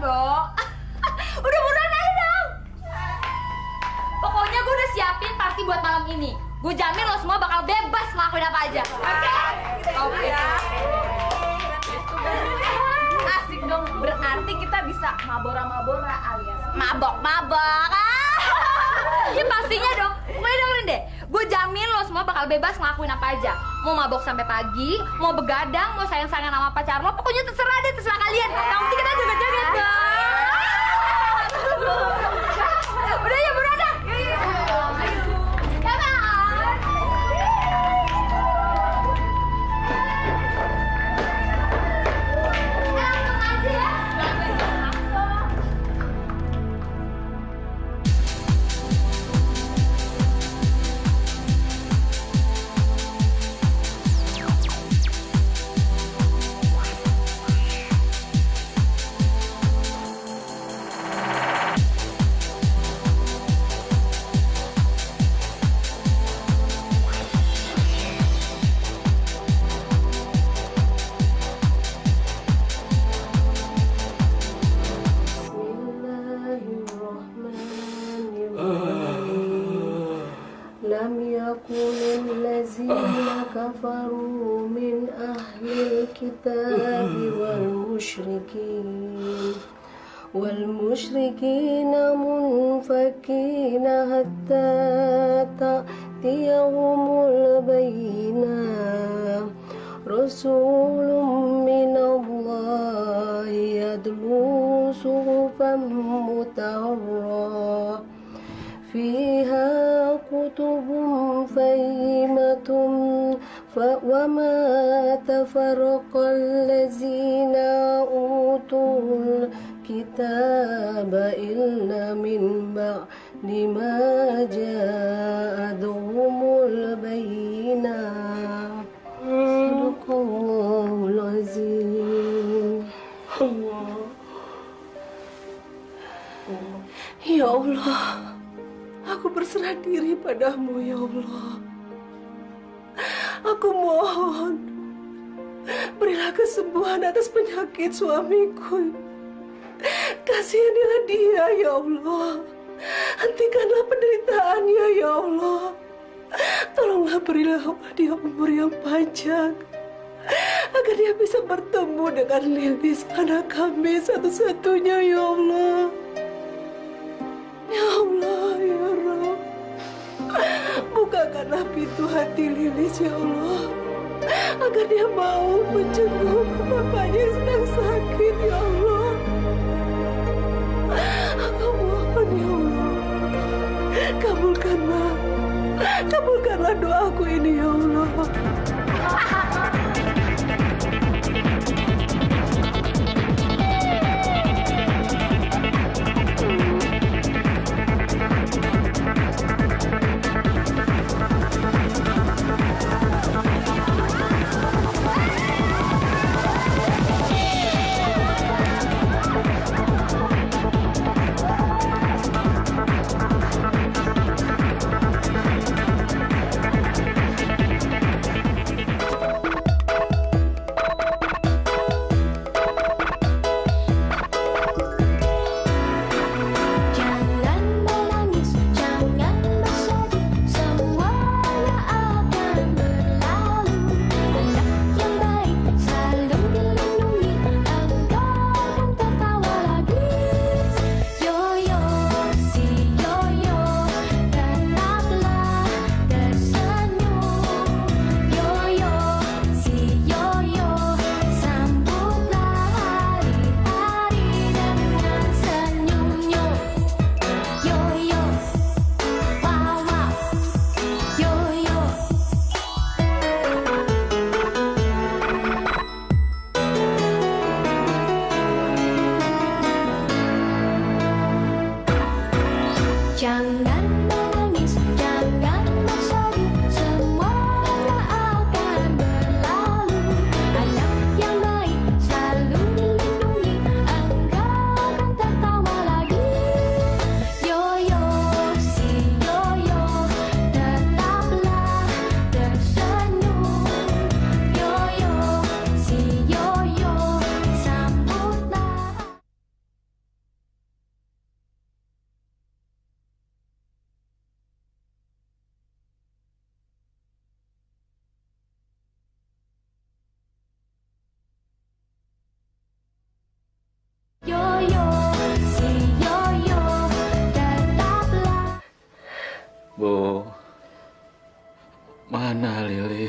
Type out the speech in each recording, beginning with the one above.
Mbok. Udah buruan aja dong. Pokoknya gue udah siapin party buat malam ini. Gue jamin lo semua bakal bebas ngelakuin apa aja. Oke? Oke. Asik dong. Berarti kita bisa mabora-mabora alias Mabok-mabok. Ya pastinya dong. Pokoknya dengerin deh. Gue jamin lo semua bakal bebas ngelakuin apa aja. Mau mabok sampai pagi, mau begadang, mau sayang-sayangan sama pacar lo, pokoknya terserah deh, terserah kalian. Yang penting kita joget-joget dong. Udah ya, buruan dah. Ya kan? Langsung aja ya. لم يكن الذين كفروا من أهل الكتاب والمشركين منفكين حتى تأتيهم البينة رسول من الله يتلو صحفا مطهرة فيها كتب قيمة وما تفرق الذين أوتوا الكتاب إلا من بعد ما جاءتهم البينة صدق الله العظيم. Ya Allah, aku berserah diri padamu ya Allah. Aku mohon, berilah kesembuhan atas penyakit suamiku. Kasihanilah dia ya Allah. Hentikanlah penderitaannya ya Allah. Tolonglah berilah dia umur yang panjang, agar dia bisa bertemu dengan Lilis, anak kami satu-satunya ya Allah. Ya Allah, ya Rabb, bukakanlah pintu hati Lilis ya Allah, agar dia mau menjenguk bapaknya yang sedang sakit ya Allah. Aku mohon ya Allah, kabulkanlah doaku ini ya Allah.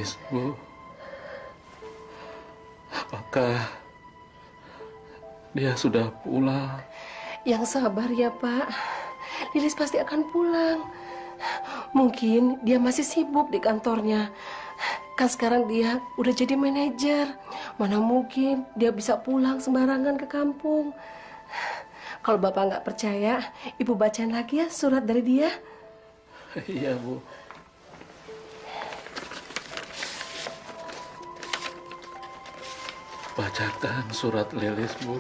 Lilis, Bu. Apakah dia sudah pulang? Yang sabar ya, Pak. Lilis pasti akan pulang. Mungkin dia masih sibuk di kantornya. Kan sekarang dia udah jadi manajer. Mana mungkin dia bisa pulang sembarangan ke kampung. Kalau Bapak nggak percaya, Ibu bacain lagi ya surat dari dia. Iya, Bu. Bacakan surat Lilis, Bu.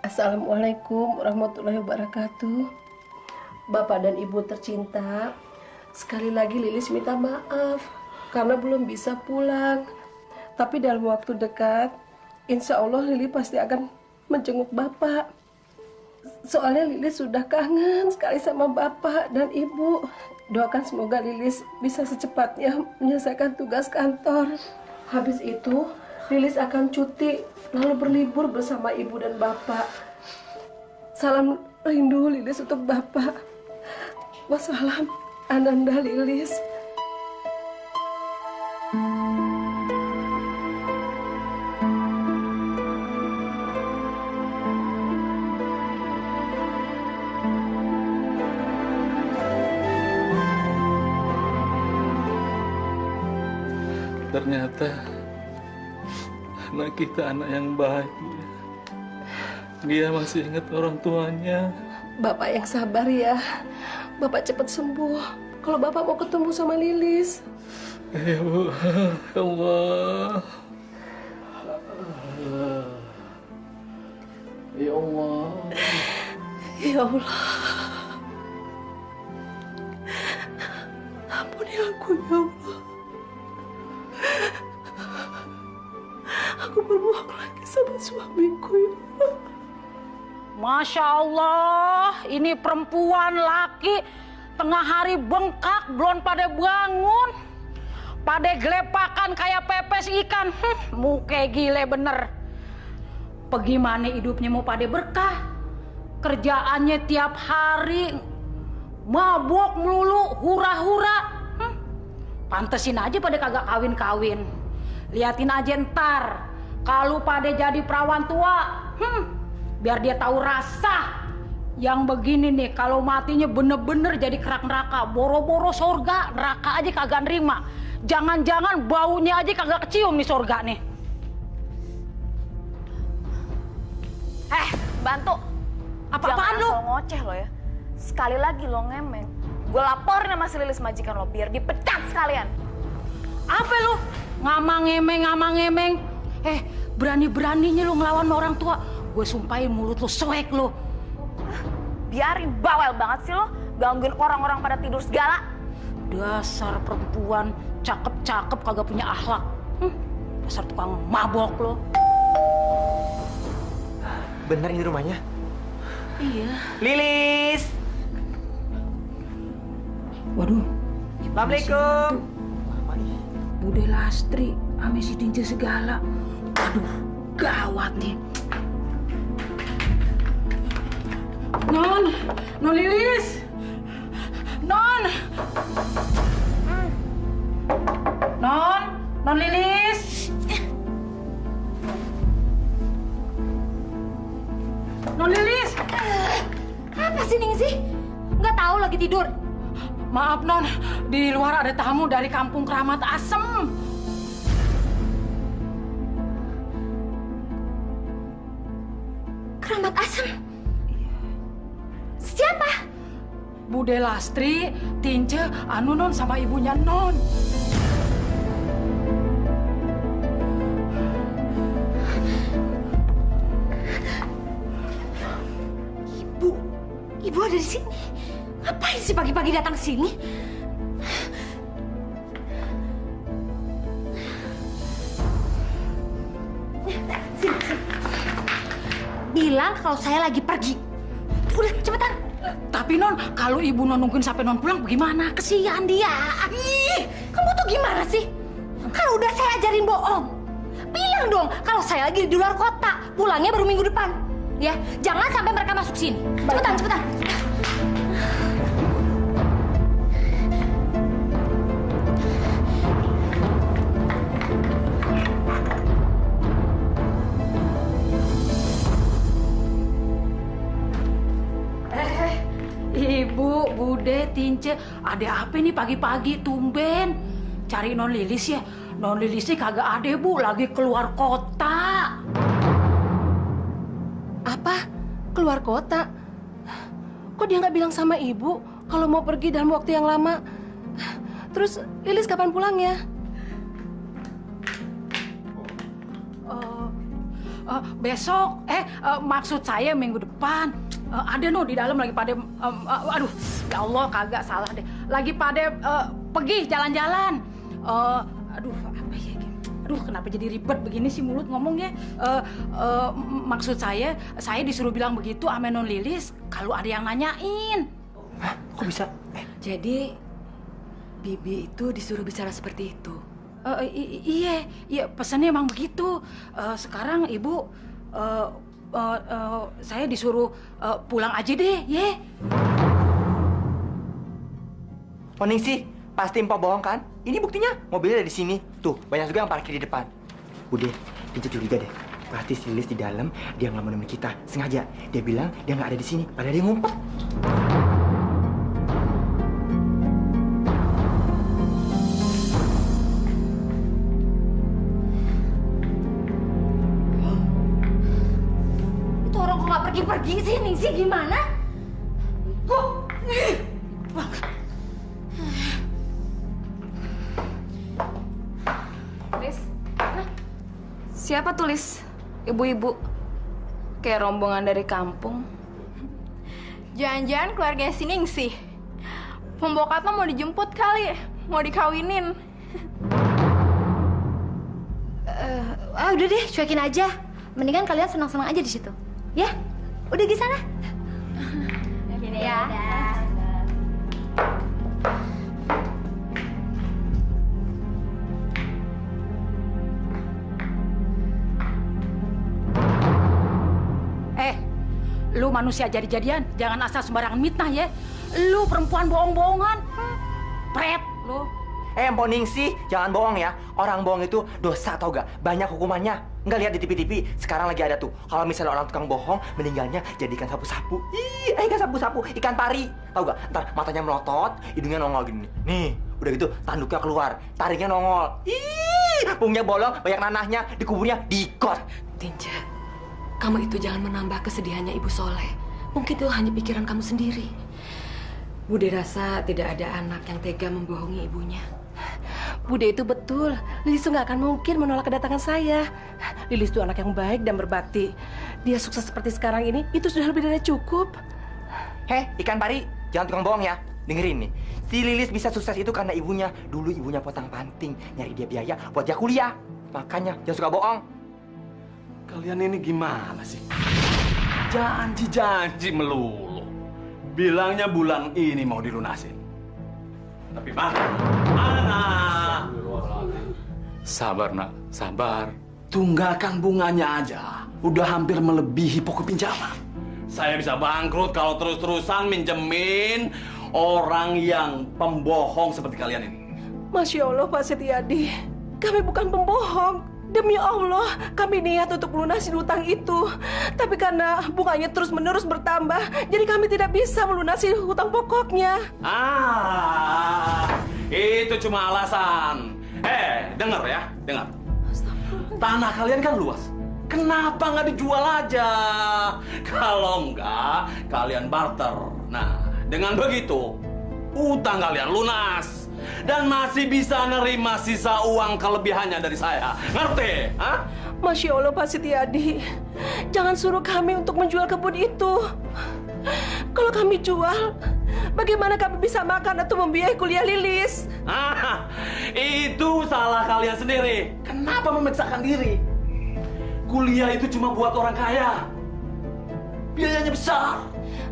Assalamualaikum warahmatullahi wabarakatuh. Bapak dan Ibu tercinta, sekali lagi Lilis minta maaf karena belum bisa pulang. Tapi dalam waktu dekat, insya Allah Lilis pasti akan menjenguk Bapak. Soalnya Lilis sudah kangen sekali sama Bapak dan Ibu. Doakan semoga Lilis bisa secepatnya menyelesaikan tugas kantor. Habis itu, Lilis akan cuti lalu berlibur bersama Ibu dan Bapak. Salam rindu Lilis untuk Bapak. Wassalam, Ananda Lilis. Ternyata anak kita anak yang baik. Dia masih ingat orang tuanya. Bapak yang sabar ya. Bapak cepat sembuh. Kalau Bapak mau ketemu sama Lilis. Ya, Bu. Ya Allah. Ya Allah. Ya Allah. Ampuni aku ya Allah. Aku berbohong lagi sama suamiku ya Allah. Masya Allah, ini perempuan laki tengah hari bengkak belum pada bangun, pada gelepakan kayak pepes ikan. Muke gile bener. Bagaimana hidupnya mau pada berkah? Kerjaannya tiap hari mabok melulu, hura-hura. Pantesin aja pada kagak kawin-kawin. Liatin aja ntar kalau pada jadi perawan tua, biar dia tahu rasa. Yang begini nih, kalau matinya bener-bener jadi kerak neraka, boro-boro sorga, neraka aja kagak nerima. Jangan-jangan baunya aja kagak kecium nih sorga nih. Bantu. Apa-apaan lu? Jangan ngoceh lo ya. Sekali lagi lo ngemeng, gue laporin sama si Lilis majikan lo biar dipecat sekalian. Apa lu? Ngamang-ngemeng. Berani-beraninya lu ngelawan sama orang tua. Gue sumpahin mulut lu soek lu. Biarin, bawel banget sih lo. Gangguin orang-orang pada tidur segala. Dasar perempuan cakep-cakep kagak punya akhlak. Dasar tukang mabok lo. Bener ini rumahnya? Iya. Lilis! Waduh. Assalamualaikum. Bude Lastri, ame si Tinja segala. Aduh, gawat nih. Non Lilis. Non Lilis. Non Lilis. Apa sih Ningsih? Nggak tahu lagi tidur. Maaf Non, di luar ada tamu dari kampung Keramat Asem. Keramat Asem? Siapa? Bude Lastri, Tince, anu Non sama ibunya Non. Ibu ada di sini. Ngapain sih pagi-pagi datang ke sini? Sini. Bilang kalau saya lagi pergi. Udah, cepetan. Tapi Non, kalau ibu Non nungguin sampai Non pulang bagaimana? Kesian dia. Ih, kamu tuh gimana sih? Kalau udah saya ajarin bohong. Bilang dong kalau saya lagi di luar kota. Pulangnya baru minggu depan. Ya, jangan sampai mereka masuk sini. Cepetan. deh, Tince. Ada apa nih pagi-pagi tumben? Cari Non Lilis ya? Non Lilisnya kagak ada, Bu. Lagi keluar kota. Apa? Keluar kota? Kok dia nggak bilang sama ibu kalau mau pergi dalam waktu yang lama? Terus Lilis kapan pulangnya? Besok, maksud saya minggu depan. Ada no di dalam lagi pada, aduh, ya Allah kagak salah deh. Lagi pada pergi jalan-jalan. Aduh, apa ya? Aduh, kenapa jadi ribet begini sih mulut ngomongnya? Maksud saya disuruh bilang begitu sama Non Lilis kalau ada yang nanyain. Hah? Kok bisa? Jadi Bibi itu disuruh bicara seperti itu. Iya, pesannya emang begitu. Sekarang Ibu, saya disuruh pulang aja deh, ye. Poning sih, pasti Empok bohong kan? Ini buktinya, mobilnya ada di sini. Tuh, banyak juga yang parkir di depan. Udah, Tince curiga deh. Pasti si Lilis di dalam, dia nggak mau nemenin kita. Sengaja, dia bilang dia nggak ada di sini. Padahal dia ngumpet. Itu orang kok nggak pergi-pergi sih, Ningsih gimana? Kok? Lis, siapa tulis? Ibu-ibu kayak rombongan dari kampung. Jangan-jangan keluarga si Ningsih. Pembokapnya mau dijemput kali, mau dikawinin. Udah deh, cuekin aja. Mendingan kalian senang-senang aja di situ. Ya, udah di sana. Gini ya. Lu manusia jadi-jadian, jangan asal sembarangan mitnah ya. Lu perempuan bohong-bohongan. Pret lu. Empok Ningsih, jangan bohong ya. Orang bohong itu dosa tau gak? Banyak hukumannya. Nggak lihat di TV-TV, sekarang lagi ada tuh. Kalau misalnya orang tukang bohong, meninggalnya jadi ikan sapu-sapu. Ikan sapu-sapu, ikan pari. Tau gak? Ntar matanya melotot, hidungnya nongol gini. Nih, udah gitu tanduknya keluar, taringnya nongol. Punggungnya bolong, banyak nanahnya, dikuburnya di got. Tince, kamu itu jangan menambah kesedihannya Ibu Soleh. Mungkin itu hanya pikiran kamu sendiri. Bude rasa tidak ada anak yang tega membohongi ibunya. Bude itu betul. Lilis itu nggak akan mungkin menolak kedatangan saya. Lilis itu anak yang baik dan berbakti. Dia sukses seperti sekarang ini, itu sudah lebih dari cukup. Heh, ikan pari, jangan tukang bohong ya. Dengerin nih, si Lilis bisa sukses itu karena ibunya. Dulu ibunya potang-panting, nyari dia biaya buat dia kuliah. Makanya jangan suka bohong. Kalian ini gimana sih? Janji-janji melulu. Bilangnya bulan ini mau dilunasin. Tapi mana? Sabar, Nak. Sabar. Tunggakan bunganya aja udah hampir melebihi pokok pinjaman. Saya bisa bangkrut kalau terus-terusan minjemin orang yang pembohong seperti kalian ini. Masya Allah, Pak Setiadi. Kami bukan pembohong. Demi Allah, kami niat untuk melunasi hutang itu. Tapi karena bunganya terus-menerus bertambah, jadi kami tidak bisa melunasi hutang pokoknya. Itu cuma alasan. Dengar ya, dengar. Tanah kalian kan luas. Kenapa nggak dijual aja? Kalau nggak, kalian barter. Nah, dengan begitu, utang kalian lunas. Dan masih bisa nerima sisa uang kelebihannya dari saya. Ngerti? Hah? Masya Allah, Pak Setiadi. Jangan suruh kami untuk menjual kebun itu. Kalau kami jual, bagaimana kami bisa makan atau membiayai kuliah Lilis? Itu salah kalian sendiri. Kenapa memaksakan diri? Kuliah itu cuma buat orang kaya. Biayanya besar.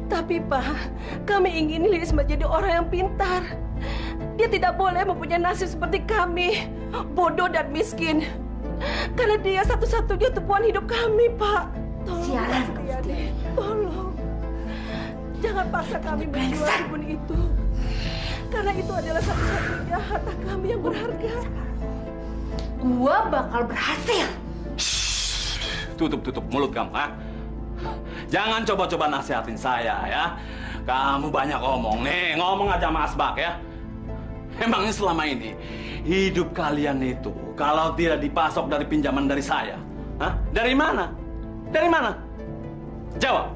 Tapi Pak, kami ingin Lilis menjadi orang yang pintar. Dia tidak boleh mempunyai nasib seperti kami, bodoh dan miskin. Karena dia satu-satunya tumpuan hidup kami, Pak. Tolong, Sialan, Pak Setiadi. Tolong. Jangan paksa kami menjual kebun itu. Karena itu adalah satu-satunya harta kami yang berharga. Gua bakal berhasil. Tutup mulut kamu, ha? Jangan coba-coba nasihatin saya ya. kamu banyak ngomong. Nih, ngomong aja sama Asbak ya. Emangnya selama ini hidup kalian itu kalau tidak dipasok dari pinjaman dari saya, hah? Dari mana? Dari mana? Jawab.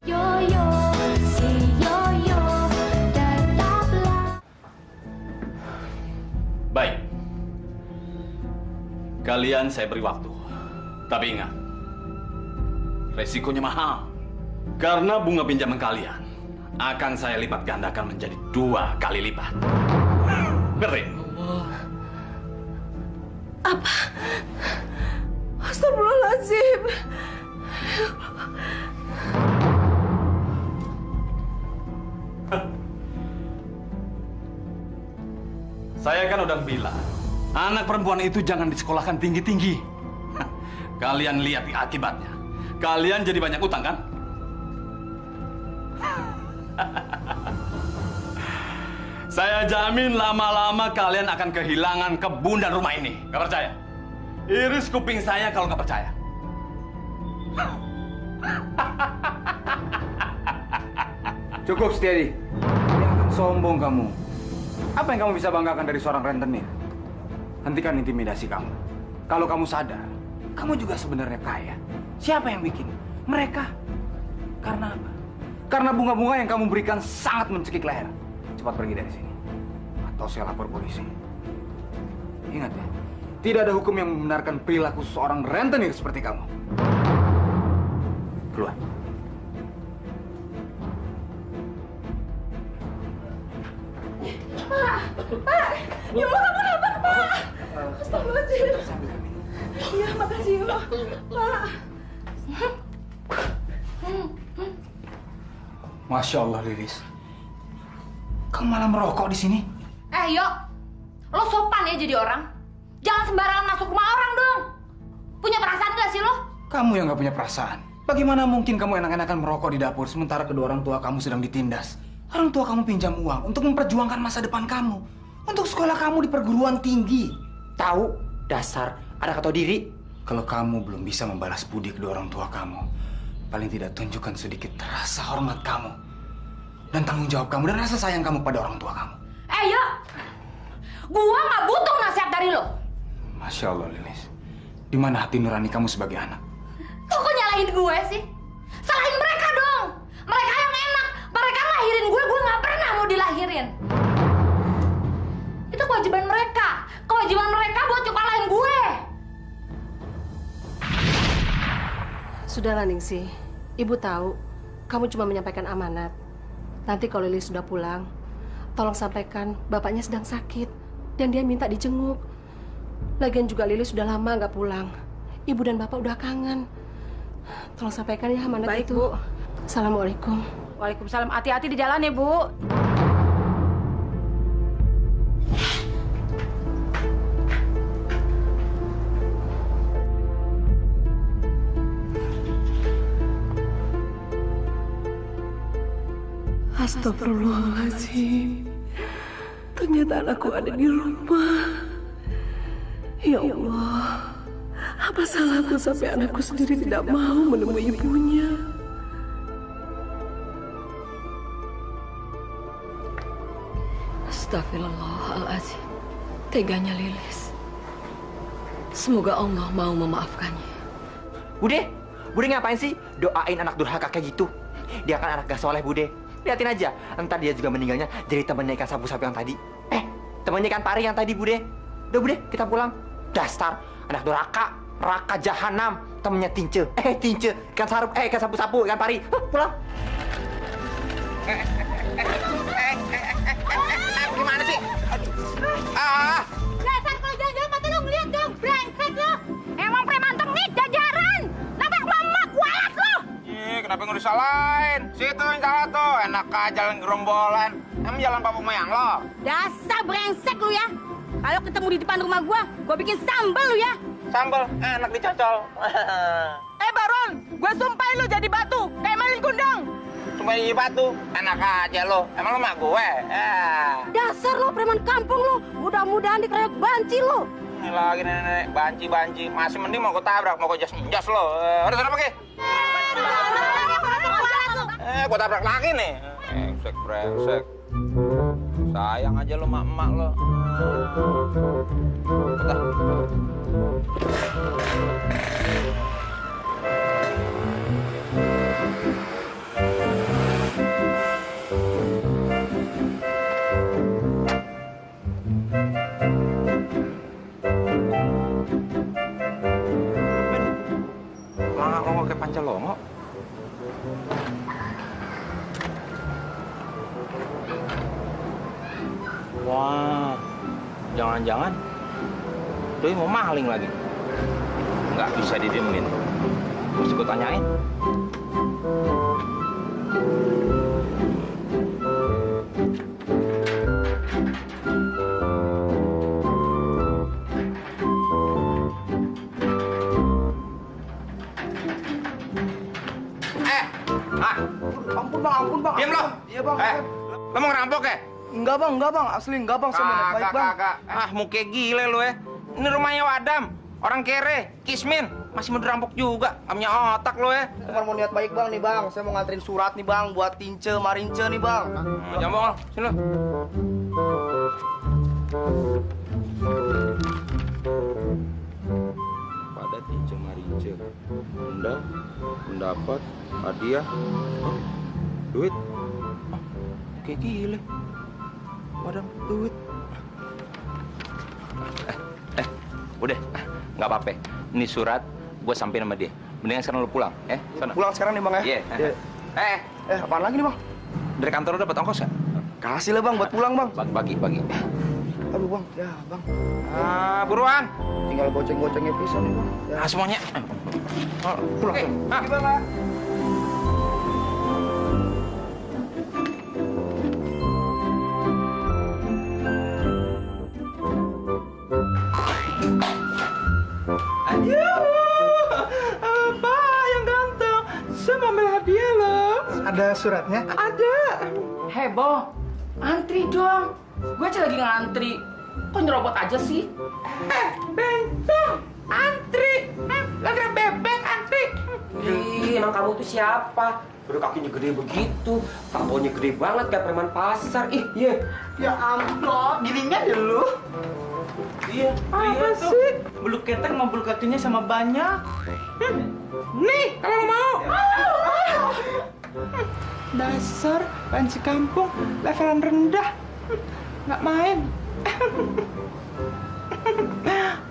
Yoyo, si Yoyo, tetaplah. Baik. Kalian saya beri waktu. Tapi ingat, resikonya mahal. Karena bunga pinjaman kalian akan saya lipat gandakan menjadi 2 kali lipat. Ngerti? Apa? Astagfirullahaladzim. Saya kan udah bilang, anak perempuan itu jangan disekolahkan tinggi-tinggi. Kalian lihat akibatnya. Kalian jadi banyak utang kan? Saya jamin lama-lama kalian akan kehilangan kebun dan rumah ini. Gak percaya? Iris kuping saya kalau gak percaya. Cukup, Setiadi. Jangan sombong kamu. Apa yang kamu bisa banggakan dari seorang rentenir? Hentikan intimidasi kamu. Kalau kamu sadar, kamu juga sebenarnya kaya. Siapa yang bikin? Mereka. Karena apa? Karena bunga-bunga yang kamu berikan sangat mencekik leher. Cepat pergi dari sini. Atau saya lapor polisi. Ingat ya, tidak ada hukum yang membenarkan perilaku seorang rentenir seperti kamu. Keluar. Pak, ya Allah, kamu kenapa, Pak? Astagfirullahaladzim. Iya, makasih ya Allah. Pak. Masya Allah, Lilis. Kamu malah merokok di sini? Yo, lo sopan ya jadi orang. Jangan sembarangan masuk rumah orang dong. Punya perasaan gak sih lo? Kamu yang gak punya perasaan. Bagaimana mungkin kamu enak-enakan merokok di dapur sementara kedua orang tua kamu sedang ditindas? Orang tua kamu pinjam uang untuk memperjuangkan masa depan kamu. Untuk sekolah kamu di perguruan tinggi. Tahu dasar anak atau diri. Kalau kamu belum bisa membalas budi kedua orang tua kamu, paling tidak tunjukkan sedikit rasa hormat kamu. Dan tanggung jawab kamu dan rasa sayang kamu pada orang tua kamu. Yo, gua gak butuh nasihat dari lo. Masya Allah, Lilis. Di mana hati nurani kamu sebagai anak? Kok nyalahin gue sih? Salahin mereka dong. Mereka yang enak. Mereka lahirin gue gak pernah mau dilahirin. Itu kewajiban mereka. Kewajiban mereka buat nyokolahin gue. Sudahlah, Ningsih. Ibu tahu kamu cuma menyampaikan amanat. Nanti kalau Lilis sudah pulang, tolong sampaikan bapaknya sedang sakit dan dia minta dijenguk. Lagian juga Lilis sudah lama nggak pulang. Ibu dan bapak udah kangen. Tolong sampaikan ya amanat Baik, itu. Bu. Assalamualaikum. Waalaikumsalam. Hati-hati di jalan ya, Bu. Astagfirullahaladzim. Ternyata anakku ada di rumah. Ya Allah, apa salahku sampai anakku sendiri tidak mau menemui ibunya? Astagfirullahaladzim. Teganya Lilis. Semoga Allah mau memaafkannya. Bude ngapain sih doain anak durhaka kayak gitu? Dia kan anak gak soleh, Bude. Liatin aja, entar dia juga meninggalnya jadi temennya ikan sapu-sapu yang tadi. Temennya ikan pari yang tadi, Bude. Udah, Bude, kita pulang. Dasar anak durhaka, neraka jahanam, temennya Tince. Tince, ikan sarup, ikan sapu-sapu, ikan pari. Pulang. Gimana sih? Dasar kalau jalan-jalan mata lo ngeliat dong. Brengsek lo. Emang preman tengik jajaran. Nabrak mama kualat lo. Kenapa nggak disalahin? Situ yang salah tuh, enak aja jalan gerombolan. Emang jalan papa moyang lo? Dasar brengsek lu ya. Kalau ketemu di depan rumah gua bikin sambal lu ya. sambal, enak dicocol. Baron, gue sumpahin lo jadi batu, kayak malin kundang. Cuma jadi batu, enak aja lo. Emang lo mak gue? Dasar lo preman kampung lo, mudah-mudahan dikeroyok banci lo. Ini lagi nenek, banci. Masih mending mau gue tabrak, mau gue jas lo. Udah sana pergi. Gue tabrak lagi nih. Brengsek. Sayang aja lo mak-mak lo. Udah. Langak-langak kayak Pancalongo. Wah, jangan-jangan Doi mau maling lagi. Nggak bisa didiemin. Mesti gue tanyain. Ampun bang. Diam lo. Iya bang. Lo mau ngerampok ya? Enggak bang, asli enggak bang, saya mau niat baik bang. Kakak. Muka gile lo ya. Ini rumahnya Wadam, orang kere, Kismin. Masih mau dirampok juga, nggak punya otak lo ya. Cuma mau niat baik bang nih bang, saya mau nganterin surat nih bang buat Tince Marince nih bang. Jangan bohong, sini lo. Pada Tince Marince, undang, mendapat hadiah, duit. Kayak gile. Wadam, duit. Udah, nggak apa-apa. Ini surat gue sampein sama dia. Mendingan sekarang lu pulang, sana. Pulang sekarang nih bang ya? Iya. Apaan lagi nih bang? Dari kantor lu dapat ongkos nggak? Kasih lah bang buat pulang bang. Bagi. Aduh bang, ya bang. Buruan. Tinggal goceng-gocengnya pisan nih bang. Ya. Semuanya. Pulang. Gimana bang? Pak yang ganteng, saya mau ambil hadiah loh. Ada suratnya? Ada. Heboh, antri dong. Gue aja lagi ngantri. Kok nyerobot aja sih? Benteng, antri. Lagi bebek antri. Ih, emang kamu tuh siapa? Udah kakinya gede begitu, tampolnya gede banget kayak preman pasar. Ih, iya. Ya ampun, gininya ya lu. Iya, Apa sih? Bulu ketek sama bulu kakinya sama banyak. Nih, kalau mau. Dasar panci kampung, levelan rendah. Nggak main.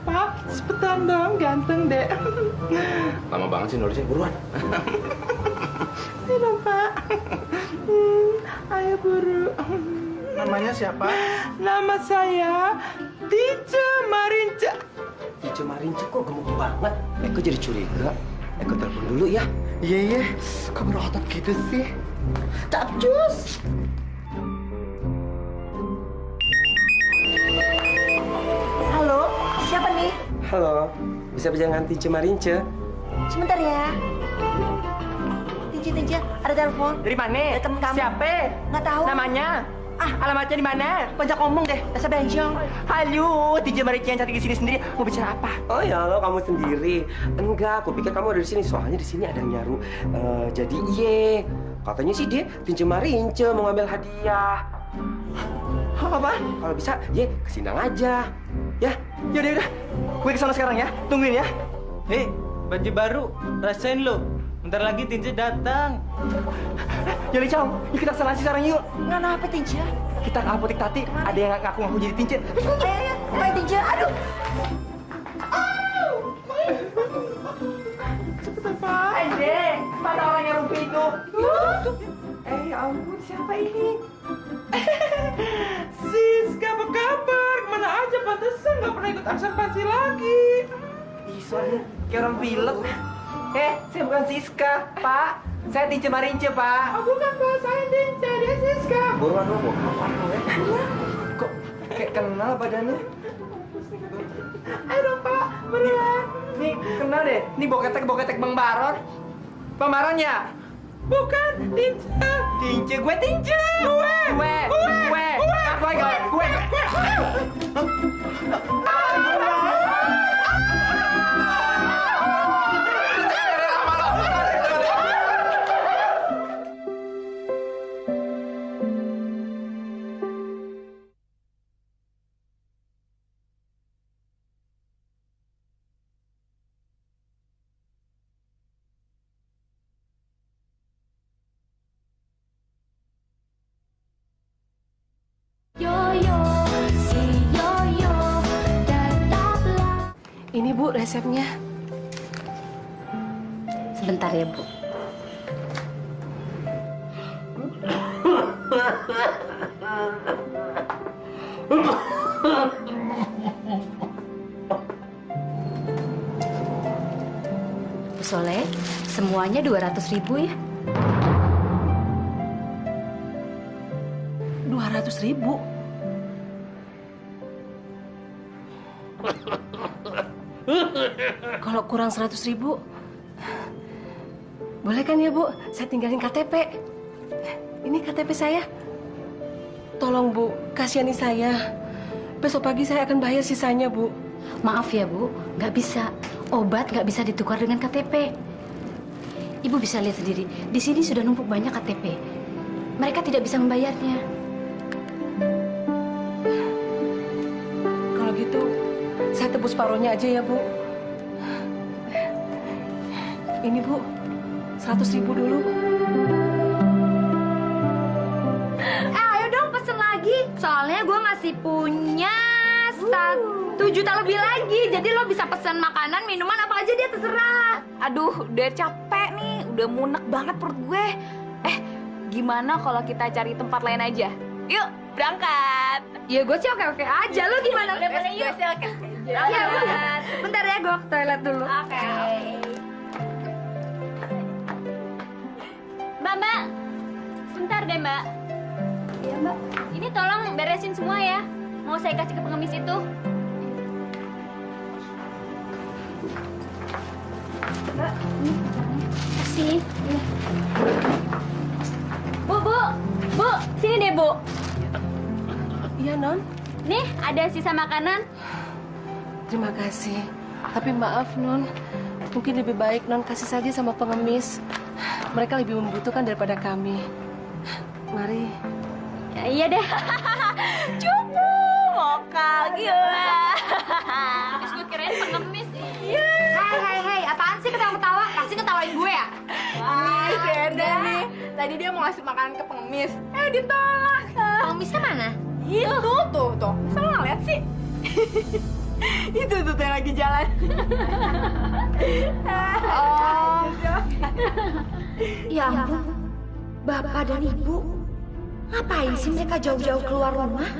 Pak, cepetan dong, ganteng deh. Lama banget sih nulisnya, buruan. Ini dong, Pak. Ayo buru. Namanya siapa? Nama saya Tince Marince. Tince Marince kok gemuk banget? Eko jadi curiga. Eko telepon dulu ya. Iya, kok berotot gitu sih? Capcus. Halo, siapa nih? Halo, bisa jangan Tince Marince? Sebentar ya. Tinci, ada telepon. Dari mana? Dari temen kamu. Siapa? Nggak tahu. Namanya? Alamatnya di mana? Banyak ngomong deh, dasar benjong. Halo, Tince Marince yang cantik di sini sendiri. Mau bicara apa? Oh ya, lo kamu sendiri. Enggak, aku pikir kamu ada di sini. Soalnya di sini ada yang nyaru. Jadi iye. Katanya sih dia Tince Marince mau ngambil hadiah. Apa? Kalau bisa, ye kesindang aja. Ya, Yaudah. Gue kesana sekarang ya. Tungguin ya. Baju baru, rasain lo. Bentar lagi Tince datang. Jali Cong, yuk kita kesana sekarang yuk. Nggak apa Tinci? Kita ke apotek Tati. Ada yang ngaku-ngaku jadi Tince. Ayo, main Tinci. Aduh. Ade, mana orang yang rumpi itu? Ya ampun, siapa ini? Siska, apa kabar? Kemana aja? Pantesan nggak pernah ikut observasi lagi. Ih, soalnya kayak orang pilek. Saya bukan Siska, Pak. Saya Tince Marince, Pak. Bukan Pak, saya Tince, dia Siska. Buruan lo, mau kapan lo ya? Kok kayak kenal badannya? Ayo dong, Pak. Beneran. Nih, kenal deh. Nih boketek Bang Baron. Bang Baron ya? Bukan, Tince. Tince, gue Tince. Gue. Ini Bu resepnya. Sebentar ya, Bu. Bu Soleh, semuanya 200.000 ya. 200.000. Kalau kurang 100.000, boleh kan ya Bu? Saya tinggalin KTP. Ini KTP saya. Tolong Bu, kasihani saya. Besok pagi saya akan bayar sisanya Bu. Maaf ya Bu, nggak bisa. Obat nggak bisa ditukar dengan KTP. Ibu bisa lihat sendiri, di sini sudah numpuk banyak KTP. Mereka tidak bisa membayarnya. Kalau gitu, saya tebus paruhnya aja ya Bu. Ini Bu, 100.000 dulu. Ayo dong pesen lagi. Soalnya gue masih punya 1 juta lebih lagi. Jadi lo bisa pesen makanan, minuman apa aja dia terserah. Aduh, udah capek nih. Udah munek banget perut gue. Gimana kalau kita cari tempat lain aja? Yuk, berangkat. Ya gue sih oke-oke aja. Lo gimana? Boleh yuk. Ya, bentar ya gue ke toilet dulu. Oke. Mbak, sebentar deh Mbak. Iya Mbak. Ini tolong beresin semua ya. Mau saya kasih ke pengemis itu. Mbak, ini kasih. Iya. Bu, sini deh Bu. Iya Non. Nih ada sisa makanan. Terima kasih. Tapi maaf Non, mungkin lebih baik Non kasih saja sama pengemis. Mereka lebih membutuhkan daripada kami. Mari. Ya, iya deh. Cupu, lokal gila. Terus gue kirain pengemis. Hei, apaan sih ketawa-ketawa? Pasti ngetawain gue ya? Wah, beda nih. Tadi dia mau ngasih makanan ke pengemis. Ditolak. Pengemisnya mana? Itu tuh. Masa lo nggak lihat sih? Itu tuh yang lagi jalan. Oh. Ya ampun, Bapak dan Ibu, ngapain sih mereka jauh-jauh keluar rumah?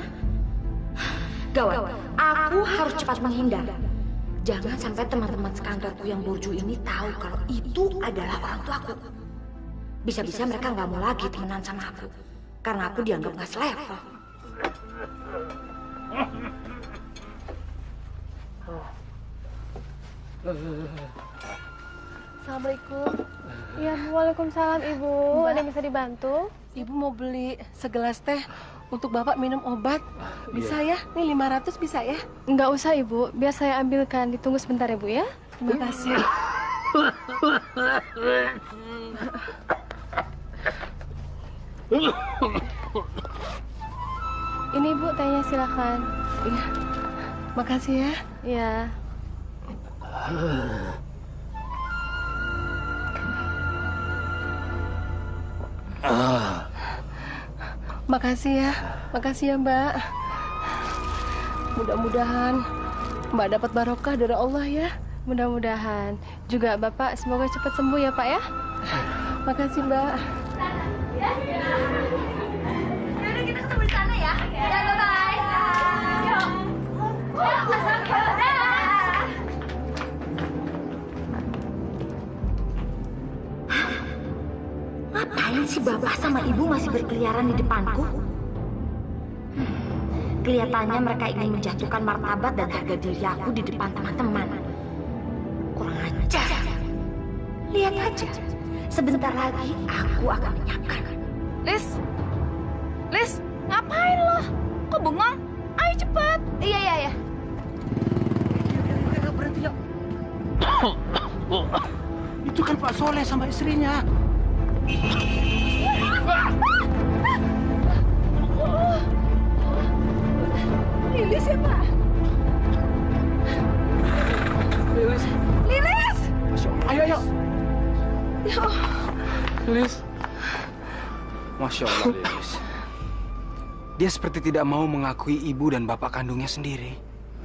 Gawat, aku harus cepat menghindar. Jangan sampai teman-teman sekantorku yang borju ini tahu kalau itu adalah orang tuaku. Bisa-bisa mereka nggak mau lagi temenan sama aku, karena aku dianggap nggak selevel. Assalamualaikum. Ya, waalaikumsalam Ibu. Ada yang bisa dibantu? Ibu mau beli segelas teh untuk Bapak minum obat. Bisa ya? Nih 500 bisa ya? Enggak usah Ibu, biar saya ambilkan. Ditunggu sebentar ya Bu ya. Terima kasih. Ini Ibu tehnya silakan. Iya. Makasih ya. Iya. Makasih ya Mbak. Mudah-mudahan Mbak dapat barokah dari Allah ya. Mudah-mudahan. Juga Bapak semoga cepat sembuh ya Pak ya. Makasih Mbak. Yaudah kita ketemu di sana ya. Ya, bye-bye. Yuk. Ngapain sih Bapak sama Ibu masih berkeliaran di depanku? Kelihatannya mereka ingin menjatuhkan martabat dan harga diri aku di depan teman-teman. Kurang ajar. Lihat aja, sebentar lagi aku akan menyiapkan. Lis, ngapain lo? Kok bengong? Ayo cepet. Iya. Berhenti yuk. Itu kan Pak Soleh sama istrinya. Lilis ya, Pak? Lilis. Ayo. Ya Allah. Lilis. Masya Allah, Lilis. Dia seperti tidak mau mengakui ibu dan bapak kandungnya sendiri.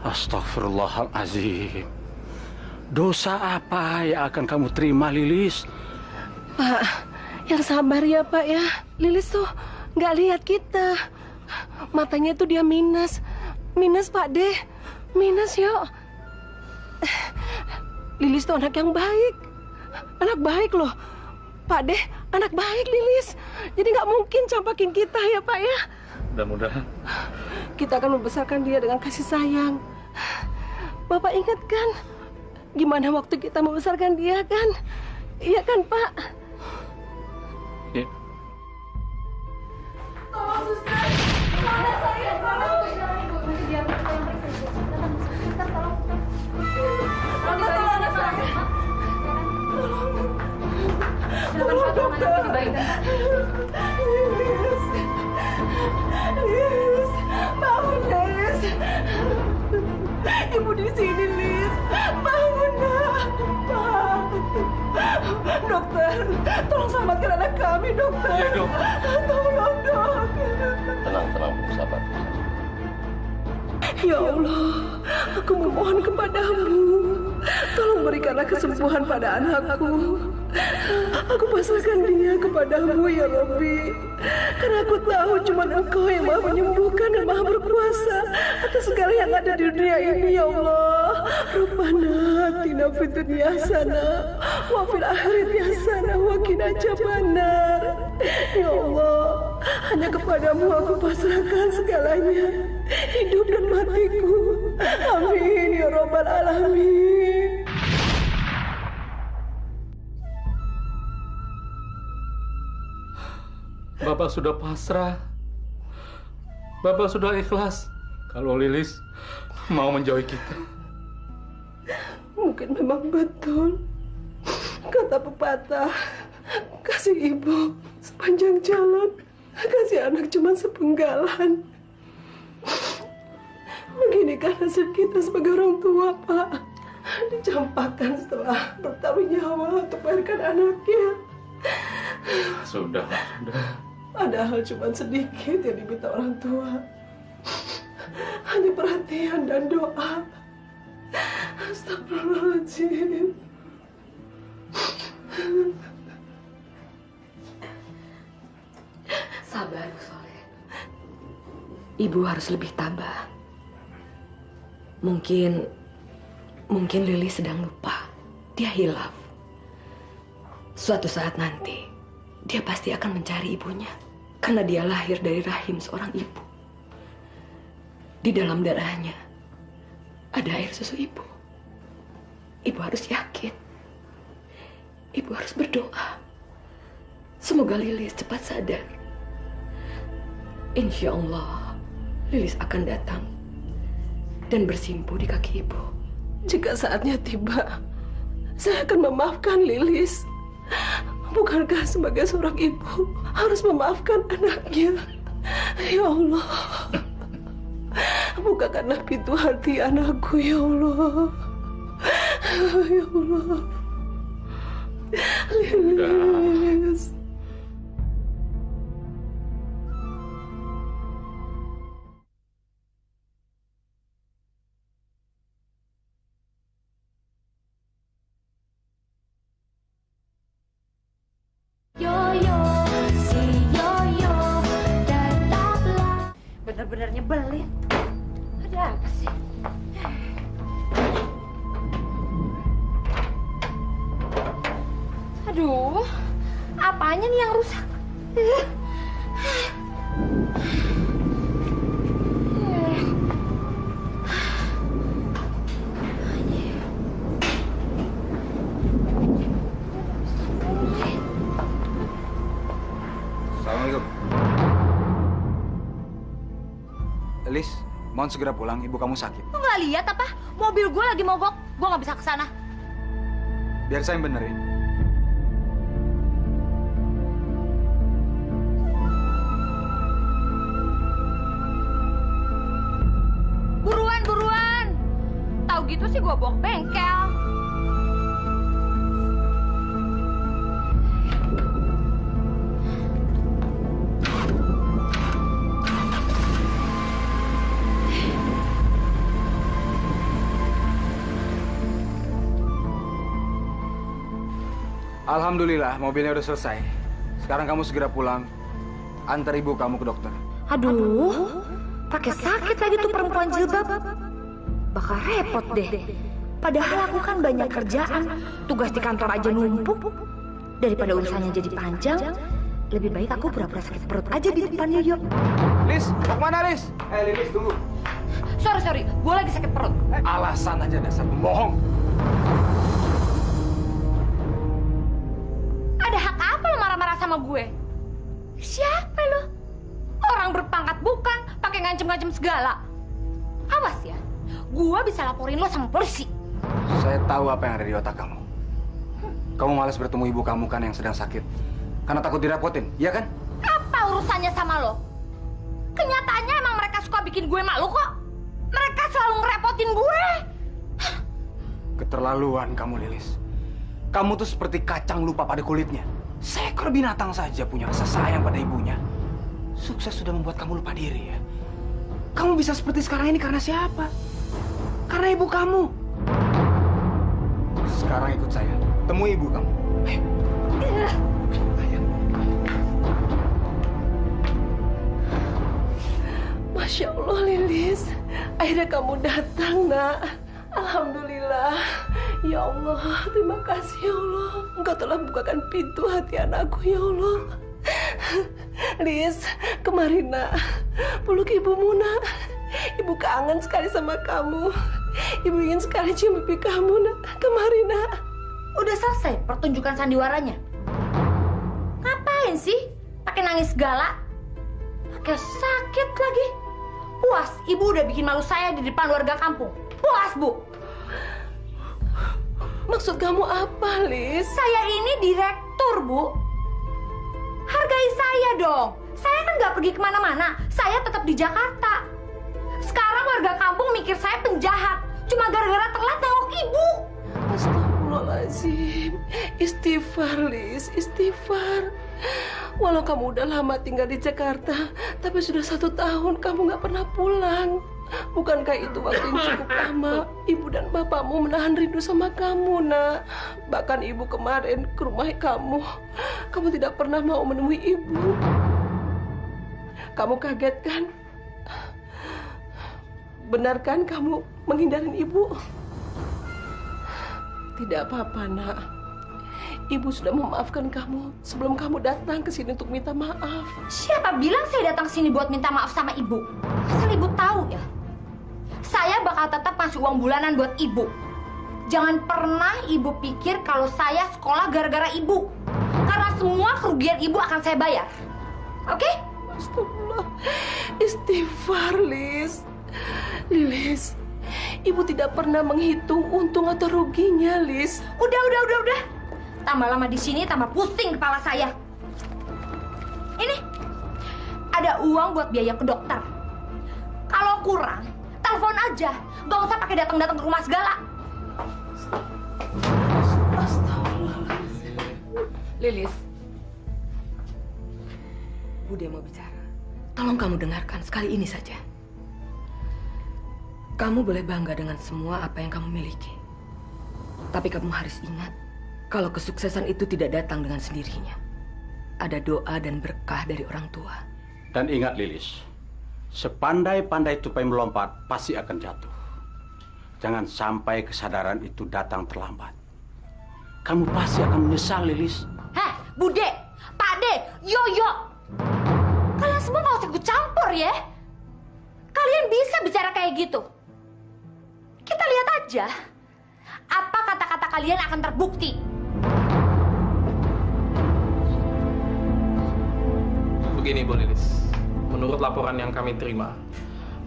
Astagfirullahaladzim. Dosa apa yang akan kamu terima, Lilis? Pak, yang sabar ya, Pak ya. Lilis tuh nggak lihat kita. Matanya tuh dia minus. Minus, Pak Deh. Minus, yuk. Lilis tuh anak yang baik. Anak baik loh. Pak Deh, anak baik Lilis. Jadi nggak mungkin campakin kita ya, Pak ya. Mudah-mudahan Kita akan membesarkan dia dengan kasih sayang. Bapak ingat kan? Gimana waktu kita membesarkan dia kan? Iya kan, Pak? ya. Tolong, suster. Tolong saya, tolong. Tolong anak saya. Tolong, dokter. Lilis, bangun, Lilis. Ibu di sini, Lilis. Bangun, nak. Dokter, tolong selamatkan anak kami, dokter. Iya, dok. Tolong, dok. Tenang, sabar. Ya Allah, aku memohon kepadamu. Tolong berikanlah kesembuhan pada anakku. Aku pasrahkan dia kepadamu ya Rabbi. Karena aku tahu cuma Engkau yang maha menyembuhkan dan maha berkuasa atas segala yang ada di dunia ini ya Allah. Rabbana atina fid dunya hasanah wa fil akhirati hasanah wa qina adzabannar. Ya Allah, hanya kepadamu aku pasrahkan segalanya, hidup dan matiku. Amin ya Rabbal alamin. Bapak sudah pasrah. Bapak sudah ikhlas kalau Lilis mau menjauhi kita. Mungkin memang betul kata pepatah, kasih ibu sepanjang jalan, kasih anak cuma sepenggalan. Begini kan nasib kita sebagai orang tua, Pak. Dicampakkan setelah bertaruh nyawa untuk melahirkan anaknya. Sudah. Padahal cuma sedikit yang diminta orang tua. Hanya perhatian dan doa. Astagfirullahaladzim. Sabar, Soleh. Ibu harus lebih tabah. Mungkin Lili sedang lupa. Dia hilaf. Suatu saat nanti, dia pasti akan mencari ibunya. Karena dia lahir dari rahim seorang ibu. Di dalam darahnya ada air susu ibu. Ibu harus yakin. Ibu harus berdoa. Semoga Lilis cepat sadar. Insya Allah, Lilis akan datang dan bersimpuh di kaki ibu. Jika saatnya tiba, saya akan memaafkan Lilis. Bukankah sebagai seorang ibu harus memaafkan anaknya? Ya Allah, bukakanlah pintu hati anakku, ya Allah. Ya Allah. Lilis. Bener-bener nyebelin. Ada apa sih? Aduh, apanya nih yang rusak? mohon segera pulang. Ibu kamu sakit. Lu nggak lihat apa? Mobil gue lagi mogok. Gue nggak bisa ke sana. Biar saya yang benerin. Buruan, buruan. Tahu gitu sih gue bawa ke bengkel. Alhamdulillah, mobilnya udah selesai. Sekarang kamu segera pulang. Antar ibu kamu ke dokter. Aduh, pakai sakit lagi tuh perempuan jilbab. Bakal repot deh. Padahal aku kan banyak kerjaan, tugas di kantor aja numpuk. Daripada urusannya jadi panjang, lebih baik aku pura-pura sakit perut aja di depan Yoyo. Lis, mau kemana Lis? Lilis, tunggu. Sorry, gue lagi sakit perut. Alasan aja dasar pembohong. Ada hak apa lo marah-marah sama gue? Siapa lo? Orang berpangkat bukan, pakai ngancem-ngancem segala. Awas ya, gue bisa laporin lo sama polisi. Saya tahu apa yang ada di otak kamu. Kamu malas bertemu ibu kamu kan yang sedang sakit. Karena takut direpotin, iya kan? Apa urusannya sama lo? Kenyataannya emang mereka suka bikin gue malu kok. Mereka selalu ngerepotin gue. Keterlaluan kamu, Lilis. Kamu tuh seperti kacang lupa pada kulitnya. Seekor binatang saja punya rasa sayang pada ibunya. Sukses sudah membuat kamu lupa diri ya. Kamu bisa seperti sekarang ini karena siapa? Karena ibu kamu. Sekarang ikut saya. Temui ibu kamu. Ayo. Ayo. Masya Allah, Lilis. Akhirnya kamu datang, nak. Alhamdulillah. Ya Allah, terima kasih ya Allah. Engkau telah bukakan pintu hati anakku ya Allah. Lis, kemari nak. Peluk ibumu nak. Ibu kangen sekali sama kamu. Ibu ingin sekali cium pipi kamu nak. Kemari nak. Udah selesai pertunjukan sandiwaranya? Ngapain sih? Pakai nangis segala? Pakai sakit lagi? Puas, ibu udah bikin malu saya di depan warga kampung. Puas, Bu. Maksud kamu apa, Lis? Saya ini direktur, Bu. Hargai saya dong. Saya kan nggak pergi kemana-mana. Saya tetap di Jakarta. Sekarang warga kampung mikir saya penjahat. Cuma gara-gara telat nengok ibu. Astagfirullahaladzim. Istighfar, Lis. Istighfar. Walau kamu udah lama tinggal di Jakarta, tapi sudah 1 tahun kamu nggak pernah pulang. Bukankah itu waktu yang cukup lama ibu dan bapakmu menahan rindu sama kamu, nak? Bahkan ibu kemarin ke rumah kamu tidak pernah mau menemui ibu. Kamu kaget kan? Benar kan kamu menghindarin ibu? Tidak apa-apa, nak. Ibu sudah memaafkan kamu sebelum kamu datang ke sini untuk minta maaf. Siapa bilang saya datang sini buat minta maaf sama ibu? Asal ibu tahu ya, saya bakal tetap kasih uang bulanan buat ibu. Jangan pernah ibu pikir kalau saya sekolah gara-gara ibu. Karena semua kerugian ibu akan saya bayar. Oke? Astagfirullah. Istighfar, Lis. Lilis, ibu tidak pernah menghitung untung atau ruginya, Lis. Udah. Tambah lama di sini, tambah pusing kepala saya. Ini, ada uang buat biaya ke dokter. Kalau kurang, telepon aja. Gak usah pakai datang-datang ke rumah segala. Lilis, Bude mau bicara. Tolong kamu dengarkan sekali ini saja. Kamu boleh bangga dengan semua apa yang kamu miliki. Tapi kamu harus ingat, kalau kesuksesan itu tidak datang dengan sendirinya. Ada doa dan berkah dari orang tua. Dan ingat Lilis, sepandai-pandai tupai melompat pasti akan jatuh. Jangan sampai kesadaran itu datang terlambat. Kamu pasti akan menyesal, Lilis. Heh, Bude, Pakde, Yoyo. Kalian semua nggak usah ikut campur ya. Kalian bisa bicara kayak gitu. Kita lihat aja, apa kata-kata kalian akan terbukti. Begini, Bu Lilis. Menurut laporan yang kami terima,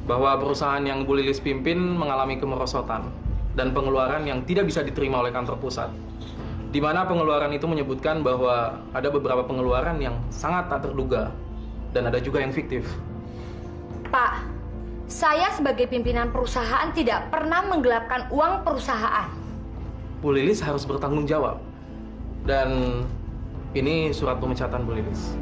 bahwa perusahaan yang Bu Lilis pimpin mengalami kemerosotan dan pengeluaran yang tidak bisa diterima oleh kantor pusat. Di mana pengeluaran itu menyebutkan bahwa ada beberapa pengeluaran yang sangat tak terduga dan ada juga yang fiktif. Pak, saya sebagai pimpinan perusahaan tidak pernah menggelapkan uang perusahaan. Bu Lilis harus bertanggung jawab. Dan ini surat pemecatan Bu Lilis.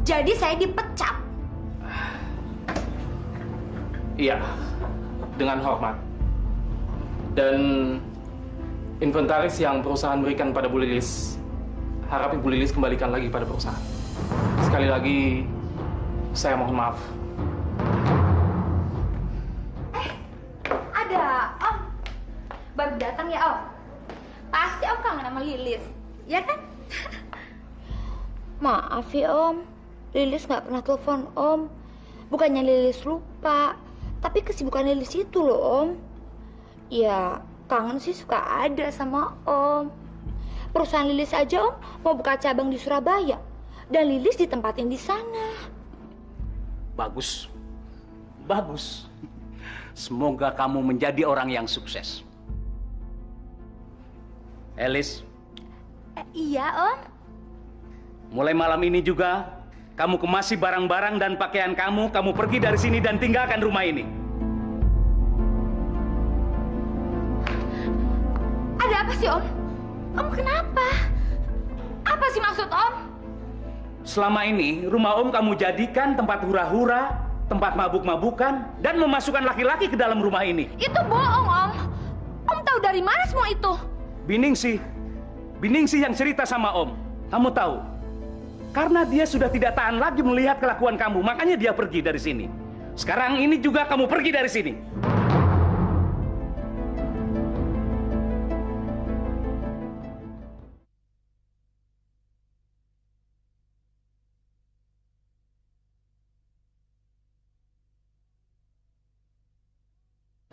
Jadi saya dipecat. Iya, dengan hormat. Dan inventaris yang perusahaan berikan pada Bu Lilis, harap Bu Lilis kembalikan lagi pada perusahaan. Sekali lagi, saya mohon maaf. Ada Om. Baru datang ya Om. Pasti Om kangen sama Lilis, ya kan? Maaf ya Om, Lilis nggak pernah telepon Om. Bukannya Lilis lupa, tapi kesibukan Lilis itu loh Om. Ya, kangen sih suka ada sama Om. Perusahaan Lilis aja Om mau buka cabang di Surabaya, dan Lilis ditempatin di sana. Bagus, bagus. Semoga kamu menjadi orang yang sukses. Elis, Iya Om. mulai malam ini juga kamu kemasi barang-barang dan pakaian kamu pergi dari sini dan tinggalkan rumah ini. Ada apa sih Om? Om kenapa? Apa sih maksud Om? Selama ini rumah Om kamu jadikan tempat hura-hura, tempat mabuk-mabukan, dan memasukkan laki-laki ke dalam rumah ini. Itu bohong Om. Om tahu dari mana semua itu? Biningsih yang cerita sama Om. Kamu tahu? Karena dia sudah tidak tahan lagi melihat kelakuan kamu, makanya dia pergi dari sini. Sekarang ini juga kamu pergi dari sini.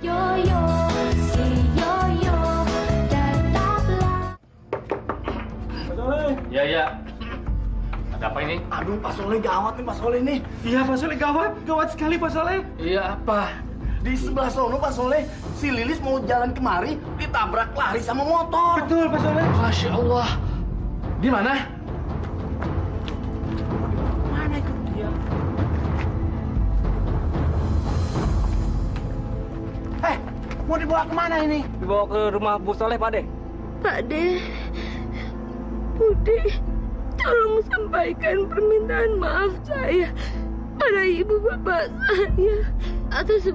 Yoyo, si Yoyo, tetaplah. Ya, ya. Ada apa ini? Aduh, Pak Soleh gawat nih, Pak Soleh nih. Iya, Pak Soleh gawat. Gawat sekali, Pak Soleh. Iya, apa? Di sebelah sono, Pak Soleh, si Lilis mau jalan kemari, ditabrak lari sama motor. Betul, Pak Soleh. Masya Allah. Di mana? Mana itu dia? Mau dibawa kemana ini? Dibawa ke rumah Bu Soleh, Pak De. Pak De, Budi, tolong sampaikan permintaan maaf saya pada ibu bapak saya atas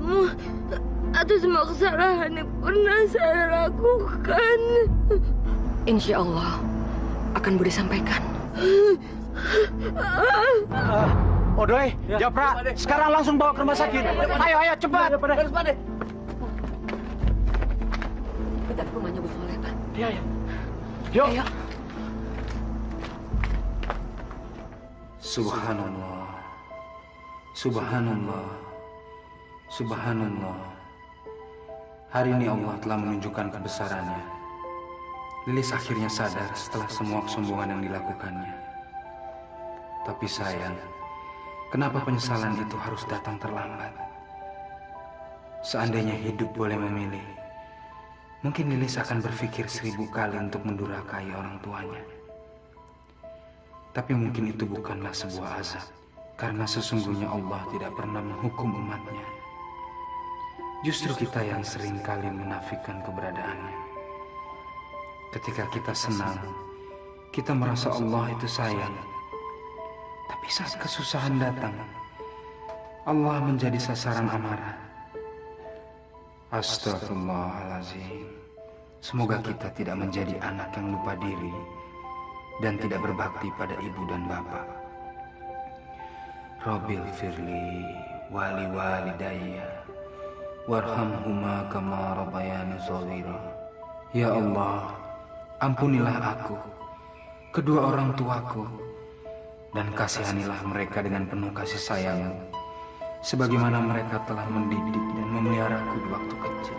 semua kesalahan yang pernah saya lakukan. Insya Allah akan Budi sampaikan. Odoy, Japra, sekarang langsung bawa ke rumah sakit. Ayo, cepat. Kita ke rumahnya Bu Soleh, Pak. Iya, ya. Yuk. Ayo. Subhanallah. Subhanallah. Subhanallah. Hari ini Allah telah menunjukkan kebesarannya. Lilis akhirnya sadar setelah semua kesombongan yang dilakukannya. Tapi sayang, kenapa penyesalan itu harus datang terlambat? Seandainya hidup boleh memilih, mungkin Lilis akan berpikir 1000 kali untuk mendurhakai orang tuanya. Tapi mungkin itu bukanlah sebuah azab, karena sesungguhnya Allah tidak pernah menghukum umatnya. Justru kita yang sering kali menafikan keberadaannya. Ketika kita senang, kita merasa Allah itu sayang. Tapi saat kesusahan datang, Allah menjadi sasaran amarah. Astagfirullahaladzim. Semoga kita tidak menjadi anak yang lupa diri dan tidak berbakti pada ibu dan bapak. Rabbil firli wali walidayya warhamhuma kama rabbayani shaghira. Ya Allah, ampunilah aku, kedua orang tuaku, dan kasihanilah mereka dengan penuh kasih sayang, sebagaimana mereka telah mendidik dan memeliharaku di waktu kecil.